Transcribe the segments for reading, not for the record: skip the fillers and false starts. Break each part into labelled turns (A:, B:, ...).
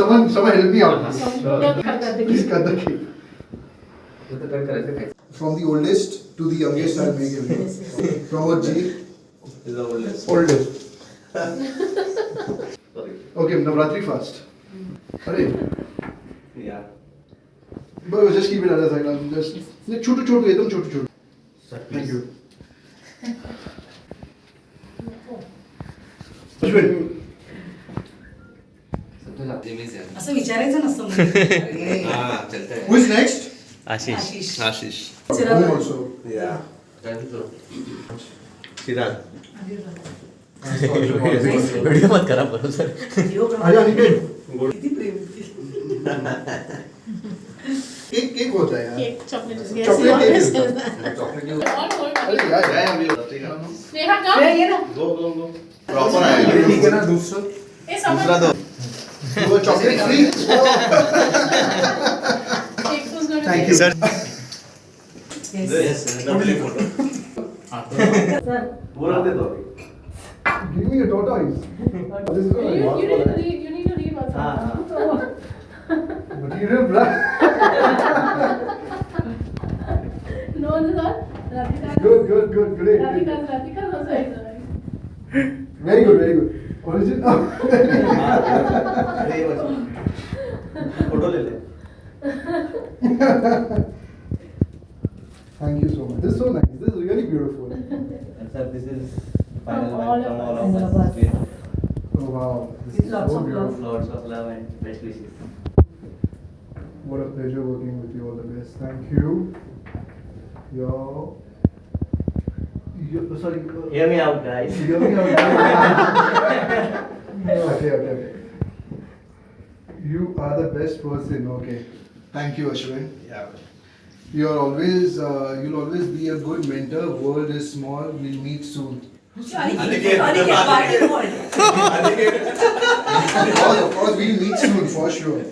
A: someone help me out. Please cut the cake. From the oldest to the youngest, I'll make everything. Pramod ji
B: is the oldest.
A: Oldest. Okay, Navratri fast. Hurry.
B: Yeah.
A: But just keep it other side. I'm just छोटू छोटू एकदम छोटू छोटू. Thank you. Ashwin.
C: असं विचारायचं नसतं.
A: Who is next?
D: Ashish.
A: Home also.
B: Yeah. Chirag.
D: Video मत करा बरोबर sir.
A: आजा निकेत.
C: किती प्रेम.
A: Cake होता है यार.
E: Cake, chocolate is
A: Chocolate cake is
E: अरे
A: यार.
E: स्नेहा कब?
C: ये ना.
B: Go. Proper है.
A: ठीक है ना दूसरा.
E: ए समझ.
B: दूसरा दो.
A: वो chocolate free.
E: Cake was going to
A: Thank
E: be-
A: you.
D: Sir.
B: Yes. Lovely photo.
C: Sir.
B: वो रख दे दो.
A: Give me a tortoise. This is
E: You
A: good.
E: need to read. You need to read what's
B: हाँ.
A: Material black.
E: No, this is all. Radhika.
A: Good. Great.
E: Radhika also is.
A: Very good. Original.
B: अरे बस. Photo ले ले.
A: Thank you so much. This is so nice. This is really beautiful.
B: And sir, this is final
E: From all
B: one from
E: of
B: all
E: us.
B: of us. With
A: Oh wow. This is
C: Lots
A: so
C: of love.
A: beautiful.
B: lots of love and best wishes.
A: What a pleasure working with you. All the best. Thank you. Sorry.
B: Hear me out, guys.
A: Hear me out. Okay. You are the best person. Okay. Thank you, Ashwin.
B: Yeah.
A: You'll always be a good mentor. World is small. We'll meet soon.
C: Aniket Patil बोल.
A: Of course, we'll meet soon for sure.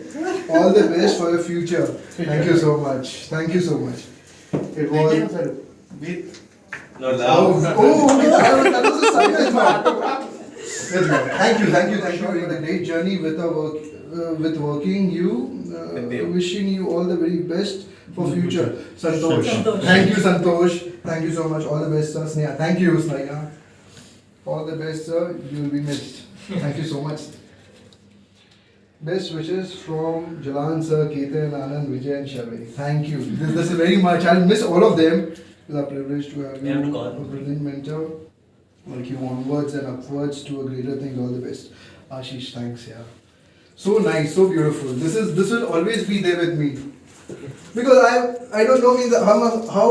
A: All the best for your future. Thank you so much. It was.
B: No
A: Oh,
B: love.
A: that was a silent one. Thank you for the great journey with working you.
B: With you.
A: Wishing you all the very best for future. Santosh.
C: Santosh.
A: Thank you, Santosh. Thank you so much. All the best, sir. Sneha. Thank you, Sneha. All the best, sir. You will be missed. Thank you so much. Best wishes from Jalan sir, Ketan, Anand, Vijay and Sharvi. Thank you. This is very much. I'll miss all of them. It's a privilege to have
D: You have to
A: you,
D: call.
A: a brilliant mentor. Work you onwards and upwards to a greater thing. All the best. Ashish, thanks, yeah. So nice, so beautiful. This will always be there with me. Because I don't know means how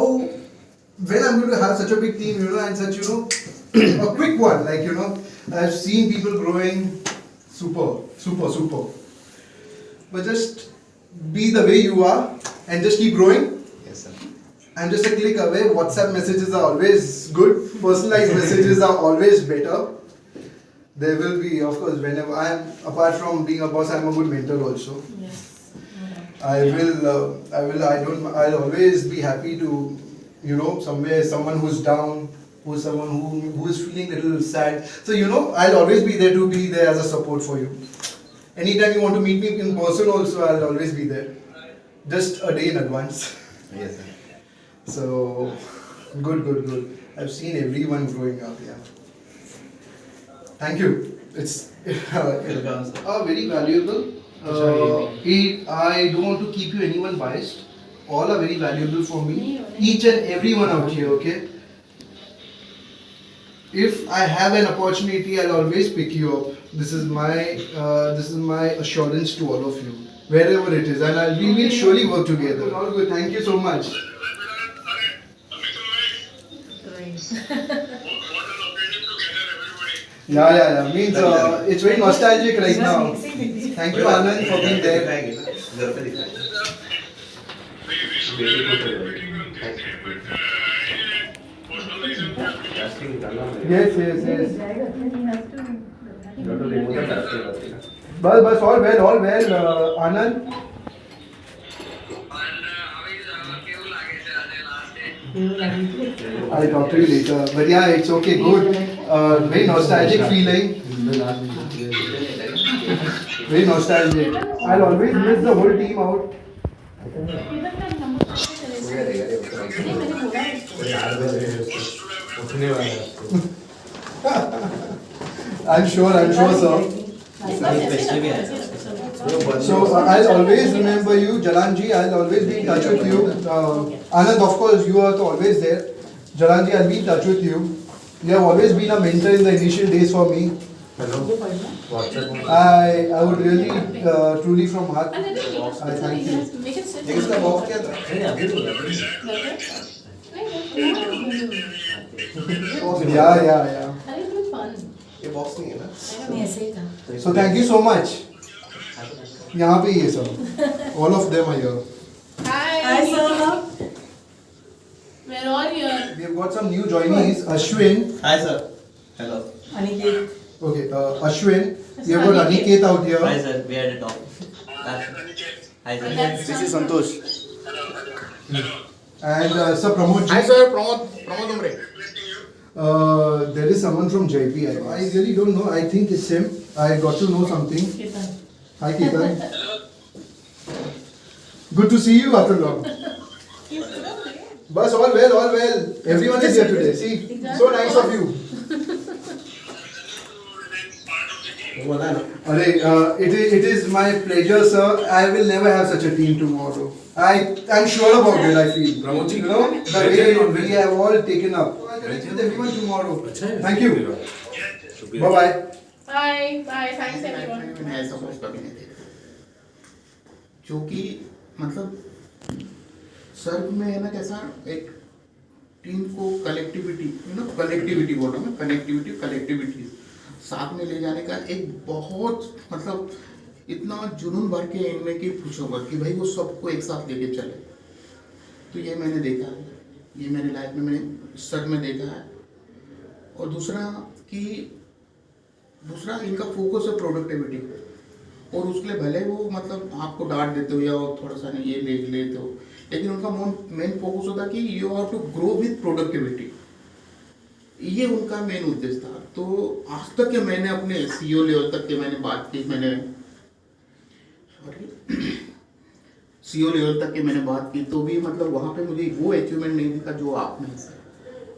A: when I'm going to have such a big team, and such, a quick one, like, I've seen people growing super. But just be the way you are and just keep growing.
B: Yes, sir.
A: I'm just a click away. WhatsApp messages are always good. Personalized messages are always better. There will be, of course, whenever apart from being a boss, I'm a good mentor also.
E: Yes.
A: I'll always be happy to, somewhere, someone who's down, who's someone who is feeling a little sad. So, I'll always be there to be there as a support for you. Anytime you want to meet me in person also, I'll always be there. Just a day in advance.
B: Yes, sir.
A: So, good. I've seen everyone growing up, yeah. Thank you. It's very valuable. I don't want to keep you anyone biased. All are very valuable for me. Each and every one out here, okay? If I have an opportunity, I'll always pick you up. This is my assurance to all of you, wherever it is, and we will surely work together. All good. Thank you so much. Yeah. Means it's very nostalgic right now. Thank you, Anand, for being there.
B: घर पे दिखाएंगे.
A: Yes. Bas, all well, Anand. I'll talk to you later. But yeah, it's okay, good. Very nostalgic feeling. Very nostalgic. I'll always miss the whole team out.
E: Ketan का number नहीं मैंने बोला है उसको।
B: उठने वाला है।
A: I'm sure, sir. So I'll always remember you, Jalanji. I'll always be in touch with you. Anand, of course, you are always there. Jalanji, I'll be in touch with you. You have always been a mentor in the initial days for me.
B: Hello WhatsApp
A: I would really, truly from heart,
E: And then
A: I thank you.
E: make it sit.
B: लेकिन इसका box क्या था? नहीं अभी तो
A: Yeah.
E: अरे it was fun.
B: ये box नहीं है ना?
C: नहीं ऐसे ही था
A: So thank you so much. यहाँ पे ही है सब. All of them are here.
C: Hi sir
E: We're all here.
A: We have got some new joinees. Ashwin.
B: Hi sir hello
C: Aniket
A: Okay, Ashwin. We have got Aniket out here.
D: Hi sir, we had a talk. Hi sir.
E: This is
A: Santosh. And Sir Pramod.
F: Hi sir, Pramod Umre.
A: There is someone from JP. I really don't know. I think it's him. I got to know something.
E: Ketan.
A: Hi, Ketan. Good to see you after long. Bus, all well, all well. Everyone is here today. See, so nice of you.
B: बोला ना
A: It is my pleasure, sir. I will never have such a team tomorrow. I'm sure about it. I feel.
B: Pramod ji,
A: You know the way we have all taken up. I'll connect with everyone tomorrow. Thank you. Bye bye.
E: Bye. Thanks everyone.
F: मैंने ऐसा कुछ कभी नहीं देखा जो कि मतलब सर्व में है ना कैसा एक टीम को कलेक्टिविटी बोल रहा हूँ मैं कलेक्टिविटी साथ में ले जाने का एक बहुत मतलब इतना जुनून भर के इनमें कि पूछो मत कि भाई वो सबको एक साथ लेके चले तो ये मैंने देखा है ये मेरी लाइफ में मैंने सर में देखा है और दूसरा इनका फोकस है प्रोडक्टिविटी और उसके लिए भले वो मतलब आपको डांट देते हो या थोड़ा सा ये ले लेते हो लेकिन उनका मेन फोकस होता है कि you have to grow with productivity ये उनका मेन उद्देश्य था तो आज तक के मैंने अपने सीईओ लेवल तक के मैंने बात की सीईओ लेवल तक के मैंने बात की तो भी मतलब वहाँ पे मुझे वो अचीवमेंट नहीं दिखा जो आप में है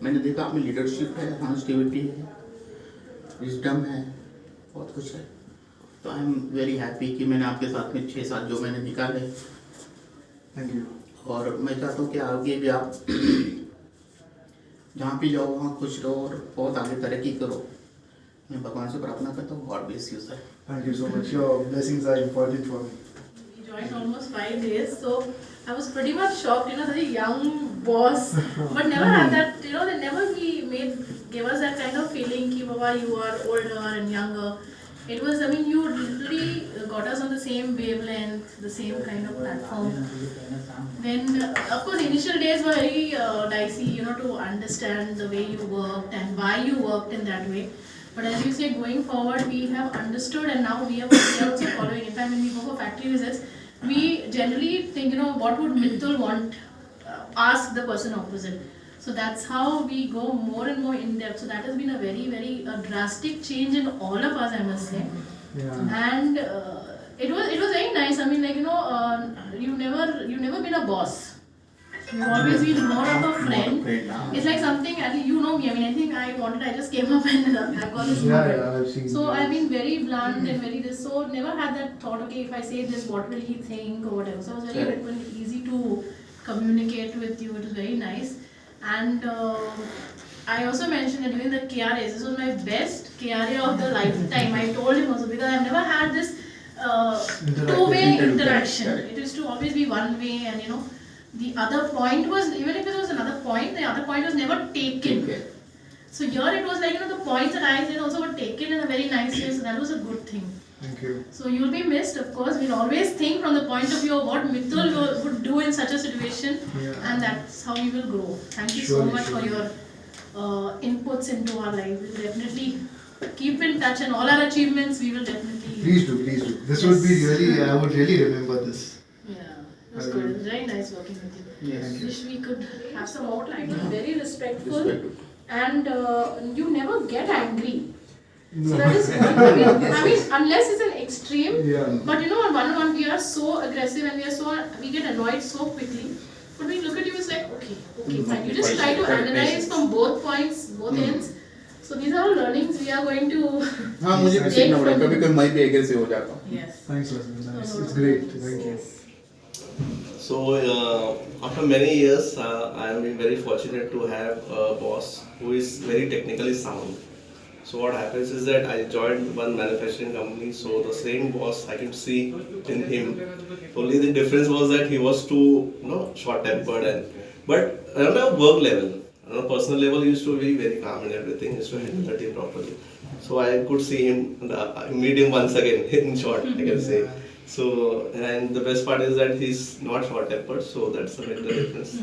F: मैंने देखा आप में लीडरशिप है हॉनेस्टिविटी है विजडम है बहुत कुछ है तो आई एम वेरी हैप्पी कि मैंने आपके साथ में 6 साल जो मैंने निकाले
A: Thank you.
F: और मैं चाहता हूँ कि आगे भी आप जहाँ भी जाओ वहाँ खुश रहो और बहुत आगे तरक्की करो मैं भगवान से प्रार्थना करता हूँ God bless you sir
A: Thank you so much. Your blessings are important for me.
E: We joined almost 5 days, so I was pretty much shocked. Such a young boss, but never had that. They never gave us that kind of feeling. Ki Baba, you are older and younger. It was, you literally got us on the same wavelength, the same kind of platform. Then, of course, initial days were very dicey, to understand the way you worked and why you worked in that way. But as you say, going forward, we have understood and now we are also following. In fact, when we go for factory visits, we generally think, what would Mittul want, ask the person opposite. So that's how we go more and more in depth. So that has been a very, very drastic change in all of us, I must say.
A: Yeah.
E: And it was very nice. You've never been a boss. You've always been more of a friend. It's like something, me. Anything I wanted, I just came up and I've got this habit.
A: Yeah, I've seen.
E: So I've been very blunt and very this. So never had that thought, okay, if I say this, what will he think or whatever. So it was very open, easy to communicate with you. It was very nice. And I also mentioned that during the KRAs, this was my best KRA of the lifetime. I told him also because I've never had this two-way interaction. It used to always be one way, and the other point was, even if it was another point, the other point was never taken. So here it was like the points that I said also were taken in a very nice way. So that was a good thing.
A: Thank you.
E: So you'll be missed, of course. We'll always think from the point of view of what Mittul would do in such a situation, and that's how we will grow. Thank you so much for your inputs into our life. We'll definitely keep in touch, and all our achievements we will definitely.
A: Please do. This would be really. I would really remember this.
E: Yeah, it was good. It was very nice working with you.
F: Yes.
E: Wish we could have some more time. Very respectful, and you never get angry. So that is one. I mean, unless it's an extreme.
A: Yeah.
E: But you know, on one-on-one we are so aggressive and we get annoyed so quickly. But when you look at you, it's like okay, fine. You just try to analyze from both points, both ends. So these are all learnings we are going to.
F: हाँ मुझे भी सीखना पड़ेगा कभी कभी मैं भी aggressive हो जाता हूँ.
E: Yes.
A: Thanks, Rasmi. Nice. It's great. Thank you.
B: So, after many years, I am very fortunate to have a boss who is very technically sound. So what happens is that I joined one manufacturing company, so the same boss I can see in him. Only the difference was that he was too, short-tempered but on a work level, on a personal level, he used to be very calm and everything. He used to handle the team properly. So I could see him, meet him once again. In short, I can say. So, and the best part is that he's not short-tempered, so that's a major difference.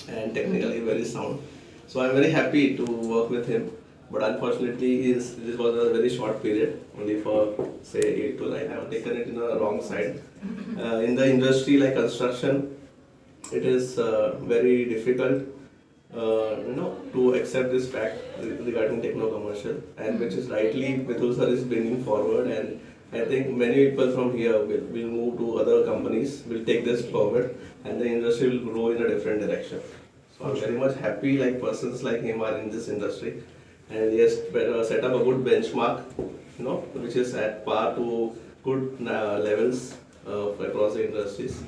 B: And technically very sound. So I'm very happy to work with him. But unfortunately, this was a very short period, only for say 8 to 9. I have taken it in the wrong side. In the industry like construction, it is very difficult, to accept this fact regarding techno-commercial, and which is rightly Mithul sir is bringing forward, and I think many people from here will move to other companies, will take this forward, and the industry will grow in a different direction. So I'm very much happy like persons like him are in this industry, and he has set up a good benchmark, which is at par to good levels across the industries.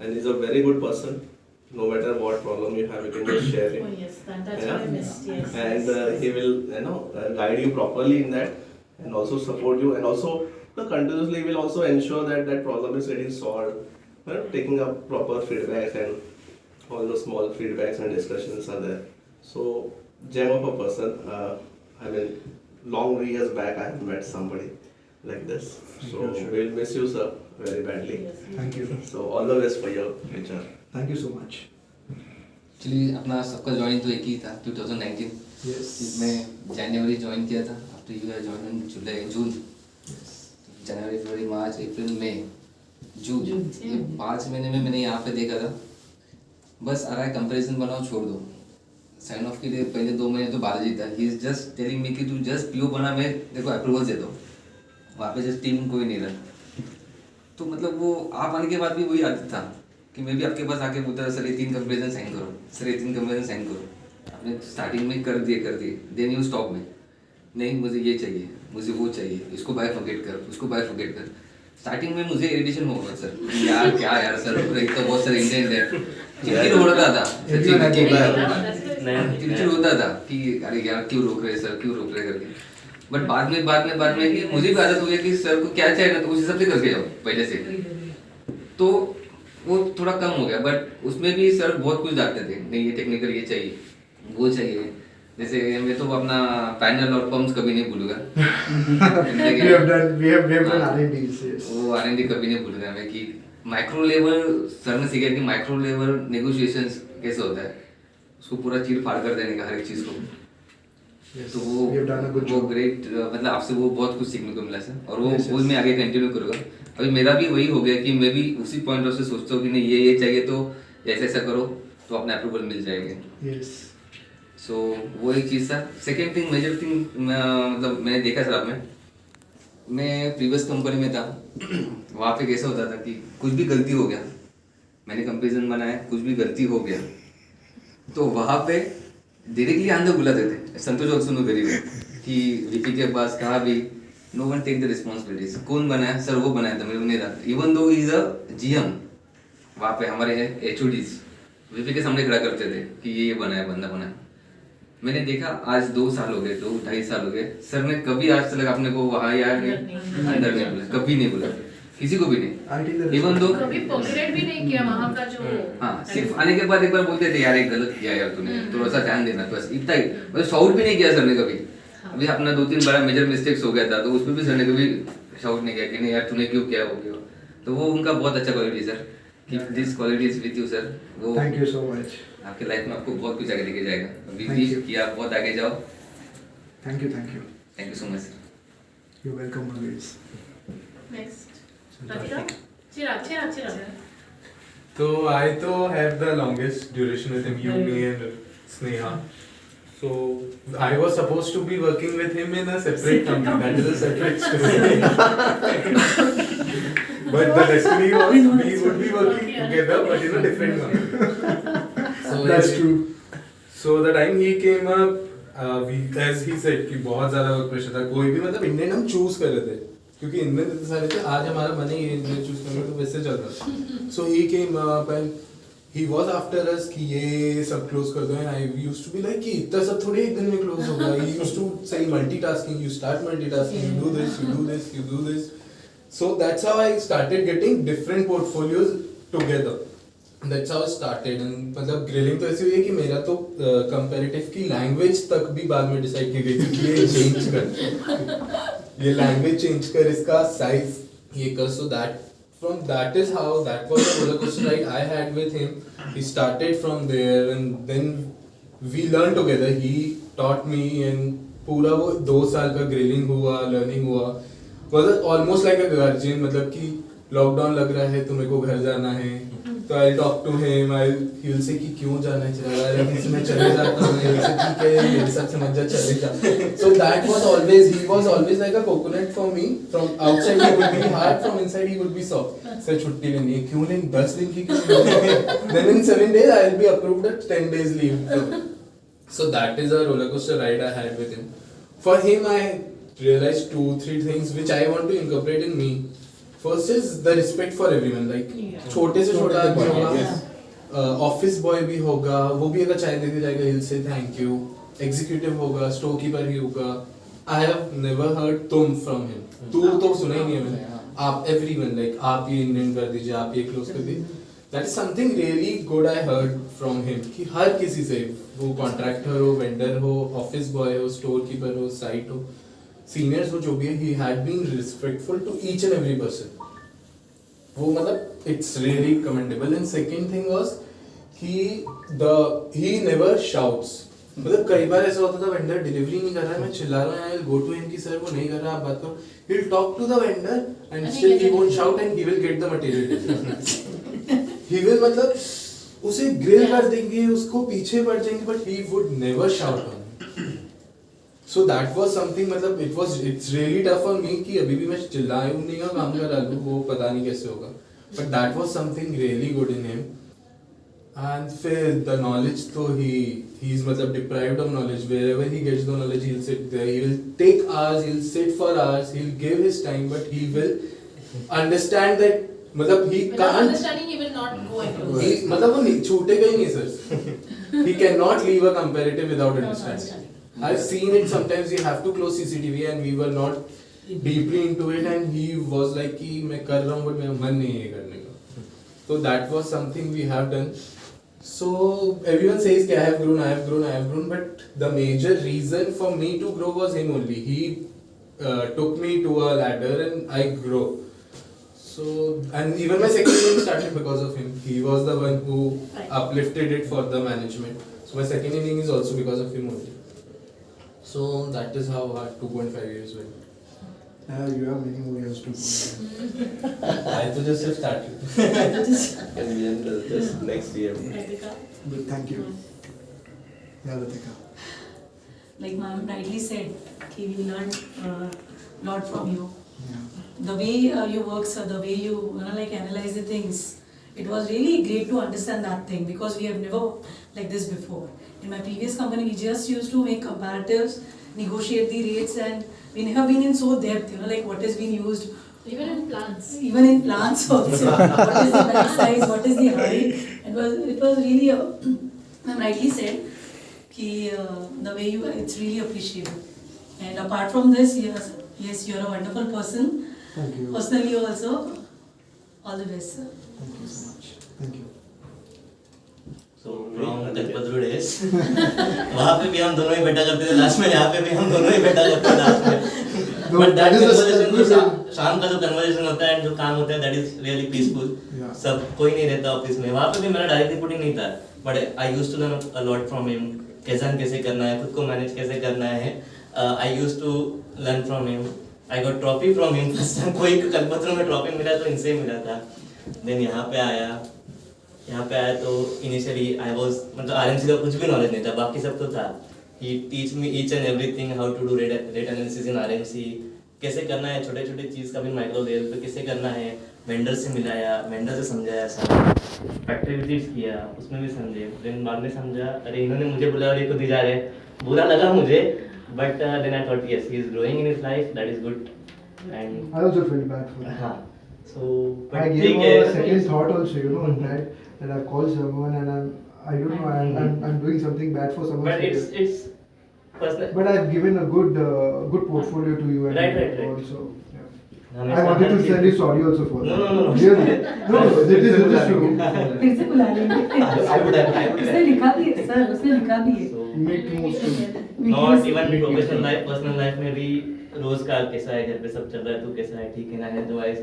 B: And he's a very good person. No matter what problem you have, you can just share it.
E: Oh yes, that's what I missed. Yes.
B: And he will, guide you properly in that, and also support you, and also continuously will also ensure that that problem is getting solved. Taking up proper feedbacks, and all those small feedbacks and discussions are there. So gem of a person. Long years back I have met somebody like this. So we'll miss you, sir, very badly.
E: Yes.
A: Thank you.
B: So all the best for your future.
A: Thank you so much.
G: Actually अपना सबका join तो एक ही था 2019.
A: Yes.
G: मैं जनवरी join किया था. After you are join in June. जनवरी, फरवरी, मार्च, अप्रैल, मई, जून. ये 5 महीने में मैंने यहाँ पे देखा था. बस आ रहा है कंपैरिजन बनाओ, छोड़ दो. साइन ऑफ के लिए पहले 2 महीने तो बालाजी था. He is just telling me कि तू जस्ट पीओ बना, मैं देखो अप्रूवल दे दो. वहाँ पे जस्ट टीम कोई नहीं रहा. तो मतलब वो आप आने के बाद भी वही आदत था कि मैं भी आपके पास आके बोलता था, सर ये 3 कंपैरिजन साइन करो, सर ये 3 कंपैरिजन साइन करो. आपने स्टार्टिंग में कर दिए. देन यू स्टॉप में, नहीं मुझे ये चाहिए, मुझे वो चाहिए, इसको बाय फॉरगेट कर, उसको बाय फॉरगेट कर. स्टार्टिंग में मुझे इरिटेशन होगा सर, यार क्या यार सर, एक तो बहुत सारे इंटेंट है. चिड़चिड़ होता था, चिड़चिड़ होता था कि अरे यार क्यों रोक रहे सर, क्यों रोक रहे करके. बट बाद में कि मुझे भी आदत हो गया कि सर को क्या चाहिए ना, तो उस हिसाब से करके जाओ पहले से. तो वो थोड़ा कम हो गया. बट उसमें भी सर बहुत कुछ डालते थे, नहीं ये टेक्निकल ये चाहिए, वो चाहिए. जैसे मैं तो अपना पैनल और पंप्स कभी नहीं भूलूंगा.
A: we have done R&Ds. Yes.
G: वो R&D कभी नहीं भूलूंगा मैं कि माइक्रो लेवल सर ने सिखाया कि माइक्रो लेवल नेगोशिएशंस कैसे होता है, उसको पूरा चीर फाड़ कर देने का हर एक चीज़ को.
A: Yes.
G: तो
A: We have done a good
G: वो
A: job.
G: ग्रेट, मतलब आपसे वो बहुत कुछ सीखने को मिला सर. और वो मैं आगे कंटिन्यू करूँगा. अभी मेरा भी वही हो गया कि मैं भी उसी पॉइंट ऑफ से सोचता हूँ कि नहीं ये चाहिए तो ऐसा करो तो अपने अप्रूवल मिल जाएंगे.
A: Yes.
G: सो वो एक चीज़ था. सेकेंड थिंग, मेजर थिंग, मतलब मैंने देखा सर आप में, मैं प्रीवियस कंपनी में था. वहाँ पे कैसा होता था कि कुछ भी गलती हो गया, मैंने कंपेरिजन बनाया, कुछ भी गलती हो गया तो वहाँ पे डायरेक्टली अंदर बुलाते थे. संतोष और सुनो गरीब कि वीपी के पास कहा भी no one take the responsibilities. कौन बनाया सर, वो बनाया था, मेरे नहीं था. Even though is a GM, वहाँ पे हमारे हैं एचओडीज वीपी के सामने खड़ा करते थे कि ये बनाया, बंदा बनाया. मैंने देखा आज 2 साल हो गए, 2-2.5 साल हो गए, सर ने कभी आज तक अपने को वहाँ या अंदर नहीं बोला, कभी नहीं बोला, किसी को भी नहीं. इवन दो
E: कभी पॉकेट भी नहीं किया वहाँ का जो.
G: हाँ, सिर्फ आने के बाद एक बार बोलते थे यार एक गलत किया यार तूने, थोड़ा सा ध्यान देना, बस इतना ही. मतलब शाउट भी नहीं किया सर ने कभी. अभी अपना 2-3 बड़ा मेजर मिस्टेक्स हो गया था तो उसमें भी सर ने कभी शाउट नहीं किया कि नहीं यार तूने क्यों किया, वो क्यों. तो वो उनका बहुत अच्छा quality sir. Keep this qualities with you sir. वो
A: Thank you so much.
G: आपके लाइफ में आपको बहुत कुछ आगे लेके जाएगा. अभी
A: Thank
G: भी
A: you.
G: कि आप बहुत आगे जाओ.
A: Thank you.
G: Thank you so much sir.
A: You're welcome always.
E: Next. Ratika? Chirag.
H: So I तो have the longest duration with him, you, me and Sneha. So I was supposed to be working with him in a separate company. That is a separate story. But the destiny was we would be working together, but in a different company. So
A: That's true.
H: So the time he came up, as he said कि बहुत ज़्यादा work pressure था. कोई भी मतलब Indian हम choose कर रहे थे क्योंकि इंडियन इतने सारे थे. आज हमारा मन है ये इंडियन चूज करने तो वैसे चल रहा था. So he came up and he was after us कि ये सब close कर दो. And I used to be like कि इतना सब थोड़े एक दिन में close होगा. He used to say multitasking. You start multitasking. You do this. You do this. You do this. So that's how I started getting different portfolios together. That's how I started. And मतलब grilling तो ऐसी हुई है कि मेरा तो comparative की language तक भी बाद में डिसाइड की गई थी कि ये चेंज कर, ये लैंग्वेज चेंज कर, इसका साइज ये कर. So that is how that was the roller coaster ride I had with him. He started from there and then we learned together. He taught me and पूरा वो 2 साल का ग्रिलिंग हुआ, learning हुआ. Was almost like a guardian. मतलब कि lockdown लग रहा है तो मेरे को घर जाना है तो I'll talk to him. He'll say कि क्यों जाना है, चला जाए मैं चले जाता हूँ. ऐसे ठीक है मेरे साथ समझ जा, चले जा. So that was always, he was always like a coconut for me. From outside he would be hard, from inside he would be soft. Sir छुट्टी लेनी है, क्यों लेनी, 10 दिन की क्यों लेनी. Then in 7 days I'll be approved at 10 days leave. So that is a roller coaster ride I had with him. For him I realized 2-3 things which I want to incorporate in me. First is the respect for everyone. Like छोटे से छोटा आदमी होगा, office boy भी होगा, वो भी अगर चाय देके जाएगा he'll say thank you. Executive होगा, स्टोर कीपर ही होगा. I have never heard तुम from him. तू तो सुना ही नहीं है मैंने. आप everyone like आप ये इंडियन कर दीजिए, आप ये क्लोज कर दीजिए. That is something really good I heard from him. कि हर किसी से, वो कॉन्ट्रैक्टर हो, वेंडर हो, ऑफिस बॉय हो, स्टोर कीपर हो, साइट हो, सीनियर्स हो, जो भी है, he had been respectful to each and every person. वो मतलब it's really commendable. And second thing was he never shouts. मतलब कई बार ऐसा होता था वेंडर डिलीवरी नहीं कर रहा है, मैं चिल्ला रहा हूँ, I'll go to him कि सर वो नहीं कर रहा, आप बात करो. He'll talk to the vendor and still he won't shout and he will get the material. He will मतलब उसे ग्रिल कर देंगे, उसको पीछे पड़ जाएंगे, but he would never shout on. So that was something, मतलब it's really tough for me कि अभी भी मैं चिल्लाऊं नहीं का काम कर रहा हूँ, वो पता नहीं कैसे होगा. But that was something really good in him. And फिर the knowledge तो he's मतलब deprived of knowledge. Wherever he gets the knowledge, he'll sit there. He will take hours. He'll sit for hours. He'll give his time, but he will understand that मतलब he
E: Without
H: can't.
E: understanding, he will not go into
H: He मतलब वो नहीं छूटेगा ही नहीं sir. He cannot leave a comparative without understanding. I've seen it sometimes. You have to close CCTV and we were not deeply into it and he was like कि मैं कर रहा हूँ but मेरा मन नहीं है ये करने का. So that was something we have done. So everyone says कि I have grown, but the major reason for me to grow was him only. He took me to a ladder and I grow. So and even my second inning started because of him. He was the one who uplifted it for the management. So my second inning is also because of him only. So that is how our 2.5 years went.
A: You have many more years to go.
H: I to just have started.
B: And we end just next year.
E: Ritika.
A: But thank you. Yeah, Ritika.
C: Like ma'am rightly said, we learned lot from you.
A: Yeah.
C: The way you work, sir, the way you like analyze the things, it was really great to understand that thing because we have never like this before. In my previous company, we just used to make comparatives, negotiate the rates, and we never been in so depth, like what has been used.
E: Even in plants.
C: Even in plants also. What is the bag size, what is the height. It was really, I'm rightly said, the way you, it's really appreciable. And apart from this, yes, you're a wonderful person.
A: Thank you.
C: Personally also, all the best, sir.
A: Thank you so much. Thank you.
D: So from Kalpataru days, वहाँ पे भी हम दोनों ही बैठा करते थे last में, यहाँ पे भी हम दोनों ही बैठा करते थे लास्ट में. But that conversation जो शाम का जो conversation होता है, जो काम होता है, that is really peaceful. सब कोई नहीं रहता ऑफिस में. वहाँ पे भी मेरा डायरेक्ट रिपोर्टिंग नहीं था, but I used to learn a lot from him. कैसे करना है, खुद को मैनेज कैसे करना है. I used to learn from him. I got trophy from him first time. कोई कलपतरू में ट्रॉफी मिला तो इनसे मिला था. Then यहाँ पे आया तो इनिशियली आई वाज मतलब आरएमसी का कुछ भी नॉलेज नहीं था, बाकी सब तो था. he teach me each and everything how to do rate analysis in RMC, कैसे करना है छोटे छोटे चीज़ का भी माइक्रो लेवल पे कैसे करना है, वेंडर से मिलाया, वेंडर से समझाया, सब फैक्ट्री विजिट्स किया, उसमें भी समझे, देन बाद में समझा अरे इन्होंने मुझे बुलाया और ये खुद ही जा रहे हैं, बुरा लगा मुझे, but then I thought yes he is growing in his life, that is good and
A: I also felt bad for that.
D: हाँ सो
A: I gave a second thought also, you know, that I called someone and I don't know, I'm doing something bad for someone.
D: but it's personal.
A: But I've given a good portfolio to you and
D: Right.
A: also. Yeah.
D: हमें
A: I wanted to
D: समझ-
A: tell you sorry also for
D: No,
A: that.
D: no.
A: Really? No, it is true.
C: फिर से बुला लेंगे
D: I would have
C: उसने लिखा भी है सर, उसने लिखा भी है
D: So,
A: Make most of it.
D: Not even professional life, personal life में भी रोज का कैसा है, घर पे सब चल रहा है, तू कैसा है, ठीक है ना, हेल्थ वाइज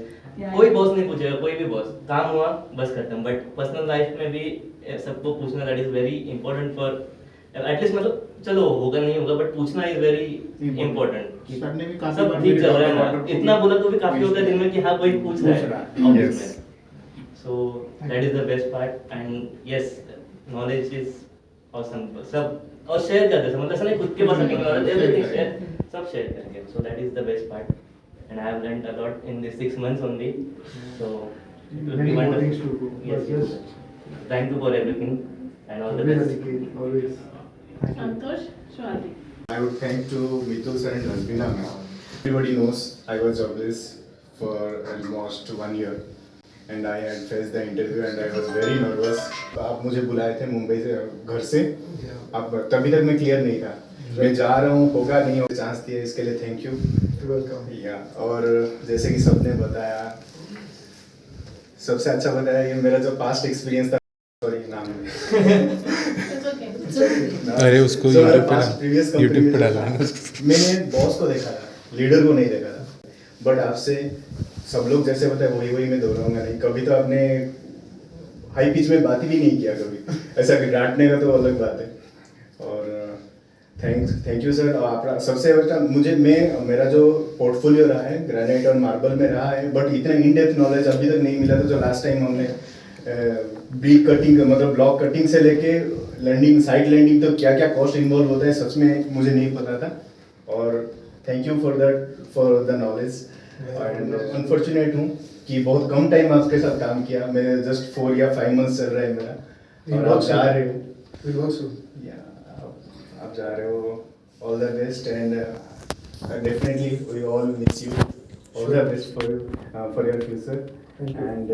D: कोई बॉस नहीं पूछेगा, कोई भी बॉस, काम हुआ बस खत्म, बट पर्सनल लाइफ में भी सबको पूछना, that is very important for at least, मतलब चलो होगा नहीं होगा बट पूछना इज वेरी इंपॉर्टेंट।
F: सर ने भी काफी
D: सब
F: बार
D: ठीक चल रहा है
F: मेरे
D: ना,
F: order
D: इतना
F: को
D: बोला तो भी काफी होता है दिन में कि हाँ कोई पूछ रहा है ऑफिस
F: Yes.
D: में, so that is the best part and yes knowledge is awesome, सब और शेयर करते हैं, मतलब ऐसा नहीं खुद के पास अपनी नॉलेज एवरीथिंग शेयर, सब शेयर करेंगे, so that is the best part and I have learned a lot in this 6 months only, so it will
A: Many
D: be
A: more
D: wonderful.
A: things to do.
D: Yes,
A: But
D: yes.
A: yes,
D: Thank you for everything and all the
A: always
D: best.
A: dedicate, always. Thank you.
E: Santosh, Shwati.
I: I would thank to Mitul sir and Ranbina ma'am. Everybody knows I was jobless for almost 1 year and I had faced the interview and I was very nervous. आप मुझे बुलाए थे मुंबई से घर से, अब तभी तक मैं क्लियर नहीं था, मैं जा रहा हूँ होगा नहीं होगा, चांस दिया इसके लिए थैंक यू।
A: Welcome.
I: या और जैसे कि सबने बताया, सबसे अच्छा बताया ये मेरा जो पास्ट एक्सपीरियंस था, सॉरी नाम
E: It's okay. It's okay.
H: अरे उसको
I: So,
H: YouTube पे
I: past previous
H: डाल, YouTube पे
I: company में
H: डालना है
I: था, मैंने बॉस को देखा था, लीडर को नहीं देखा था, बट आपसे सब लोग जैसे बताए वही मैं दोहराऊंगा नहीं, कभी तो आपने हाई पिच में बात भी नहीं किया कभी, ऐसा कि डांटने का तो अलग बात है। और थैंक यू सर। आप सबसे अच्छा मेरा जो पोर्टफोलियो रहा है ग्रेनाइट और मार्बल में रहा है, बट इतना इन डेप्थ नॉलेज अभी तक नहीं मिला था जो लास्ट टाइम हमने ब्रिक कटिंग मतलब ब्लॉक कटिंग से लेके लैंडिंग साइड लैंडिंग तो क्या क्या कॉस्ट इन्वॉल्व होता है, सच में मुझे नहीं पता था, और thank you for the knowledge. And unfortunate हूँ कि बहुत कम टाइम आपके साथ काम किया, मेरे जस्ट 4 या 5 months चल रहा है मेरा, और आप जा रहे हो,
A: We'll work soon.
I: आप जा रहे हो, all the best and definitely we all miss you, all the best for your future. And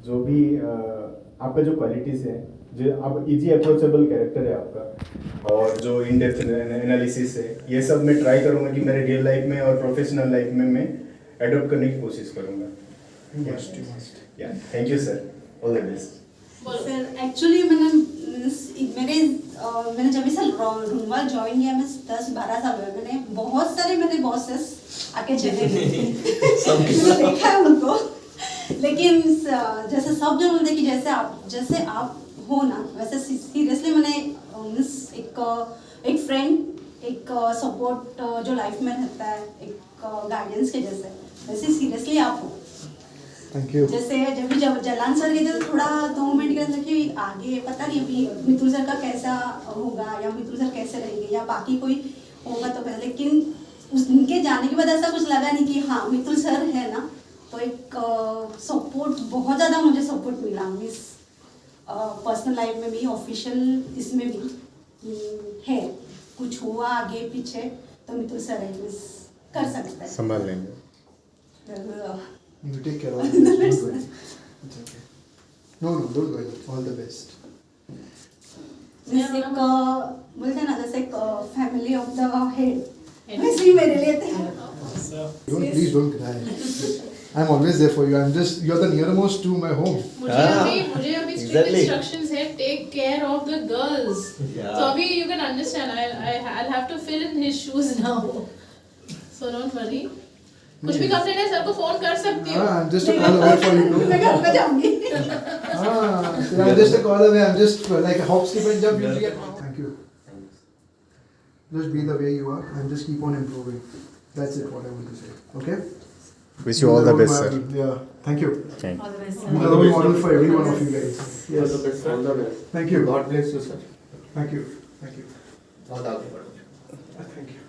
I: जो भी आपका जो क्वालिटीज़ है, जो आप इजी अप्रोचेबल कैरेक्टर है आपका, और जो इन डेप्थ एनालिसिस है, ये सब मैं ट्राई करूँगा कि मेरे रियल लाइफ में और प्रोफेशनल लाइफ में मैं एडॉप्ट करने की कोशिश करूँगा। या thank you sir, all the best.
J: Sir actually मैंने जब से रूमवा ज्वाइन किया, मैं 10-12 साल हुए, मैंने बहुत सारे मेरे बॉसेस आके चले गए मैंने देखा है उनको, लेकिन जैसे सब जन बोलते कि जैसे आप हो ना, वैसे सीरियसली मैंने एक फ्रेंड, एक सपोर्ट जो लाइफ में रहता है, एक गाइडेंस के जैसे, वैसे सीरियसली आप हो।
A: Thank you.
J: जैसे जब जलान सर गए थे तो थोड़ा 2 मिनट के अंदर कि आगे पता नहीं अभी मितुल सर का कैसा होगा या मितुल सर कैसे रहेंगे या बाकी कोई होगा तो पहले, लेकिन उनके जाने के बाद ऐसा कुछ लगा नहीं कि हाँ मितुल सर है ना, तो एक सपोर्ट बहुत ज़्यादा मुझे सपोर्ट मिला, मिस पर्सनल लाइफ में भी, ऑफिशियल इसमें भी है, कुछ हुआ आगे पीछे तो मितुल सर है, मिस कर सकता है,
I: संभाल लेंगे।
A: You take care of it. Don't worry. It's okay. No, don't worry. All the best.
J: जैसे एक बोलते हैं ना, जैसे एक फैमिली ऑफ द हेड, वैसे ही मेरे लिए थे।
A: Please don't cry. I'm always there for you. You're the nearest to my home.
E: मुझे अभी strict instructions है, take care of the girls.
D: Yeah.
E: So अभी you can understand, I'll have to fill in his shoes now. So don't worry. कुछ भी complaint है sir को phone कर सकती हो।
A: I'm just a call away for you.
J: मैं घर पे जाऊंगी।
A: I'm just a call away. I'm just like a hop, skip and jump. Usually. Thank you. Just be the way you are and just keep on improving. That's it. What I want to say. Okay.
I: Wish you all the best, sir.
A: Yeah. Thank you.
C: All the best,
A: Be
C: sir.
A: the role model for every one of you guys. Yes.
B: All the best.
A: Thank you.
B: God bless you, sir.
A: Thank you. Thank you
K: बहुत आगे बढ़ोगे।
A: Thank you